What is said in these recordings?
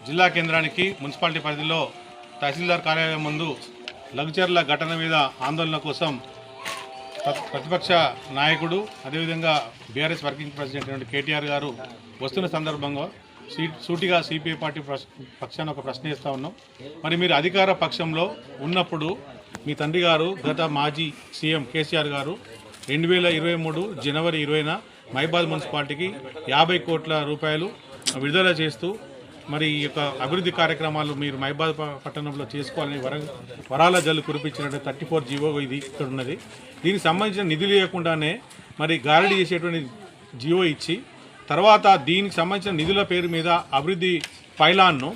జిల్లా కేంద్రానికి మున్సిపాలిటీ పరిధిలో తహసీల్దార్ కార్యాలయం ముందు లగ్జర్ల ఘటన మీద ఆందోళన కోసం ప్రతిపక్ష నాయకుడు అదేవిధంగా బీఆర్ఎస్ వర్కింగ్ ప్రెసిడెంట్ కేటీఆర్ గారు వస్తున్న సందర్భంగా సూటిగా సిపిఐ పార్టీ పక్షాన ఒక ప్రశ్న ఇస్తూ ఉన్నాం. మరి మీరు అధికార పక్షంలో ఉన్నప్పుడు మీ తండ్రి గారు గత మాజీ సీఎం కేసీఆర్ గారు 2023 జనవరి 20న మైబాద్ మున్సిపాలిటీకి 50 కోట్ల రూపాయలు విడుదల చేస్తూ మరి ఈ యొక్క అభివృద్ధి కార్యక్రమాలు మీరు మైబాద్ పట్టణంలో చేసుకోవాలని వరాల జల్లు కురిపించినట్టు 34 జీవో ఇది ఇక్కడ ఉన్నది. దీనికి సంబంధించిన నిధులు లేకుండానే మరి గారడీ చేసేటువంటి జీవో ఇచ్చి తర్వాత దీనికి సంబంధించిన నిధుల పేరు మీద అభివృద్ధి పైలాన్ను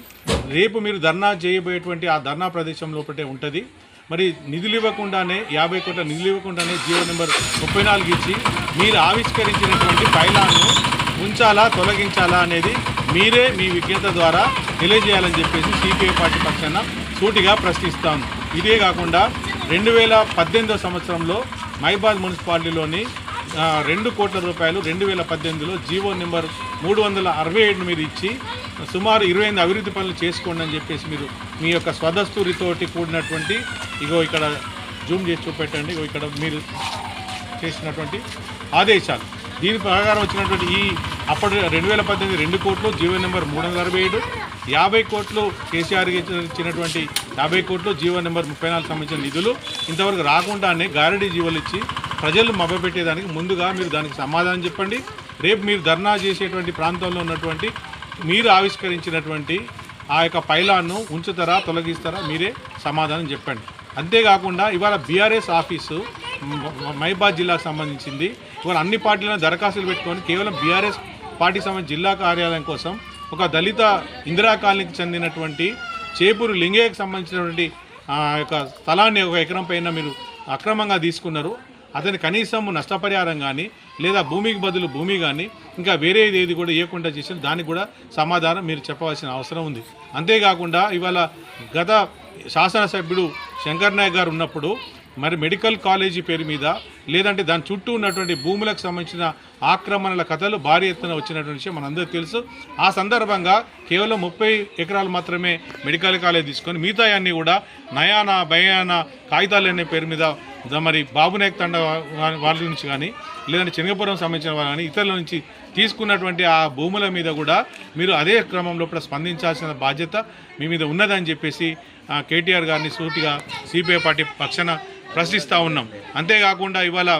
రేపు మీరు ధర్నా చేయబోయేటువంటి ఆ ధర్నా ప్రదేశం లోపటే ఉంటుంది. మరి నిధులు ఇవ్వకుండానే 50 కోట్ల నిధులు ఇవ్వకుండానే జీవో నెంబర్ 34 ఇచ్చి మీరు ఆవిష్కరించినటువంటి పైలాన్ను ఉంచాలా తొలగించాలా అనేది మీరే మీ విజ్ఞత ద్వారా తెలియజేయాలని చెప్పేసి సిపిఐ పార్టీ పక్షాన సూటిగా ప్రశ్నిస్తాను. ఇదే కాకుండా 2018 సంవత్సరంలో మైబాద్ మున్సిపాలిటీలోని 2 కోట్ల రూపాయలు 2018లో జీవో నెంబర్ 367 మీరు ఇచ్చి సుమారు 28 అభివృద్ధి పనులు చేసుకోండి అని చెప్పేసి మీరు మీ యొక్క స్వదస్తూరితోటి కూడినటువంటి ఇక్కడ జూమ్ చేసి చూపెట్టండి. ఇక్కడ మీరు చేసినటువంటి ఆదేశాలు దీని ప్రకారం వచ్చినటువంటి ఈ అప్పటి 2018 2 కోట్లు జీవో నెంబర్ 367 50 కోట్లు కేసీఆర్కి ఇచ్చినటువంటి 50 కోట్లు జీవో నెంబర్ 34 సంబంధించిన నిధులు ఇంతవరకు రాకుండానే గారడీ జీవోలు ఇచ్చి ప్రజలు మభ్యపెట్టేదానికి ముందుగా మీరు దానికి సమాధానం చెప్పండి. రేపు మీరు ధర్నా చేసేటువంటి ప్రాంతంలో ఉన్నటువంటి మీరు ఆవిష్కరించినటువంటి ఆ యొక్క పైలాన్ను ఉంచుతారా తొలగిస్తారా మీరే సమాధానం చెప్పండి. అంతేకాకుండా ఇవాళ బీఆర్ఎస్ ఆఫీసు మైబాద్ జిల్లాకు సంబంధించింది. ఇవాళ అన్ని పార్టీలను దరఖాస్తులు పెట్టుకొని కేవలం బీఆర్ఎస్ పార్టీకి సంబంధించిన జిల్లా కార్యాలయం కోసం ఒక దళిత ఇందిరా కాలనీకి చెందినటువంటి చేపూరు లింగయ్యకు సంబంధించినటువంటి యొక్క స్థలాన్ని 1 ఎకరం పైన మీరు అక్రమంగా తీసుకున్నారు. అతని కనీసం నష్టపరిహారం కానీ లేదా భూమికి బదులు భూమి కానీ ఇంకా వేరే ఏది కూడా ఇవ్వకుండా చేసిన దానికి కూడా సమాధానం మీరు చెప్పవలసిన అవసరం ఉంది. అంతేకాకుండా ఇవాళ గత శాసనసభ్యుడు శంకర్ నాయక్ గారు ఉన్నప్పుడు మరి మెడికల్ కాలేజీ పేరు మీద లేదంటే దాని చుట్టూ ఉన్నటువంటి భూములకు సంబంధించిన ఆక్రమణల కథలు భారీ ఎత్తున వచ్చినటువంటి విషయం మనందరికీ తెలుసు. ఆ సందర్భంగా కేవలం 30 ఎకరాలు మాత్రమే మెడికల్ కాలేజ్ తీసుకొని మిగతా అన్నీ కూడా నయానా భయానా కాగితాలు అనే పేరు మీద మరి బాబునాయక్ తండ వాళ్ళ నుంచి కానీ లేదంటే చెనగపురం సంబంధించిన వాళ్ళు కానీ ఇతరుల నుంచి తీసుకున్నటువంటి ఆ భూముల మీద కూడా మీరు అదే క్రమంలో కూడా స్పందించాల్సిన బాధ్యత మీ మీద ఉన్నదని చెప్పేసి కేటీఆర్ గారిని సూటిగా సిపిఐ పార్టీ పక్షాన ప్రశ్నిస్తూ ఉన్నాం. అంతేకాకుండా ఇవాళ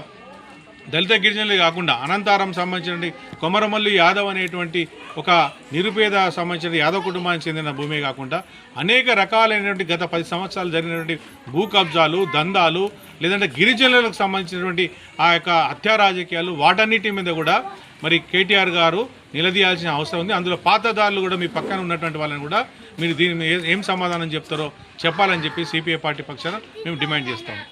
దళిత గిరిజనులే కాకుండా అనంతారం సంబంధించిన కొమరమల్లి యాదవ్ అనేటువంటి ఒక నిరుపేద సంబంధించిన యాదవ్ కుటుంబానికి చెందిన భూమే కాకుండా అనేక రకాలైనటువంటి గత 10 సంవత్సరాలు జరిగినటువంటి భూ కబ్జాలు దందాలు లేదంటే గిరిజనులకు సంబంధించినటువంటి ఆ యొక్క హత్యా రాజకీయాలు వాటన్నిటి మీద కూడా మరి కేటీఆర్ గారు నిలదీయాల్సిన అవసరం ఉంది. అందులో పాతదారులు కూడా మీ పక్కన ఉన్నటువంటి వాళ్ళని కూడా మీరు దీని ఏం సమాధానం చెప్తారో చెప్పాలని చెప్పి సిపిఐ పార్టీ పక్షాన మేము డిమాండ్ చేస్తాము.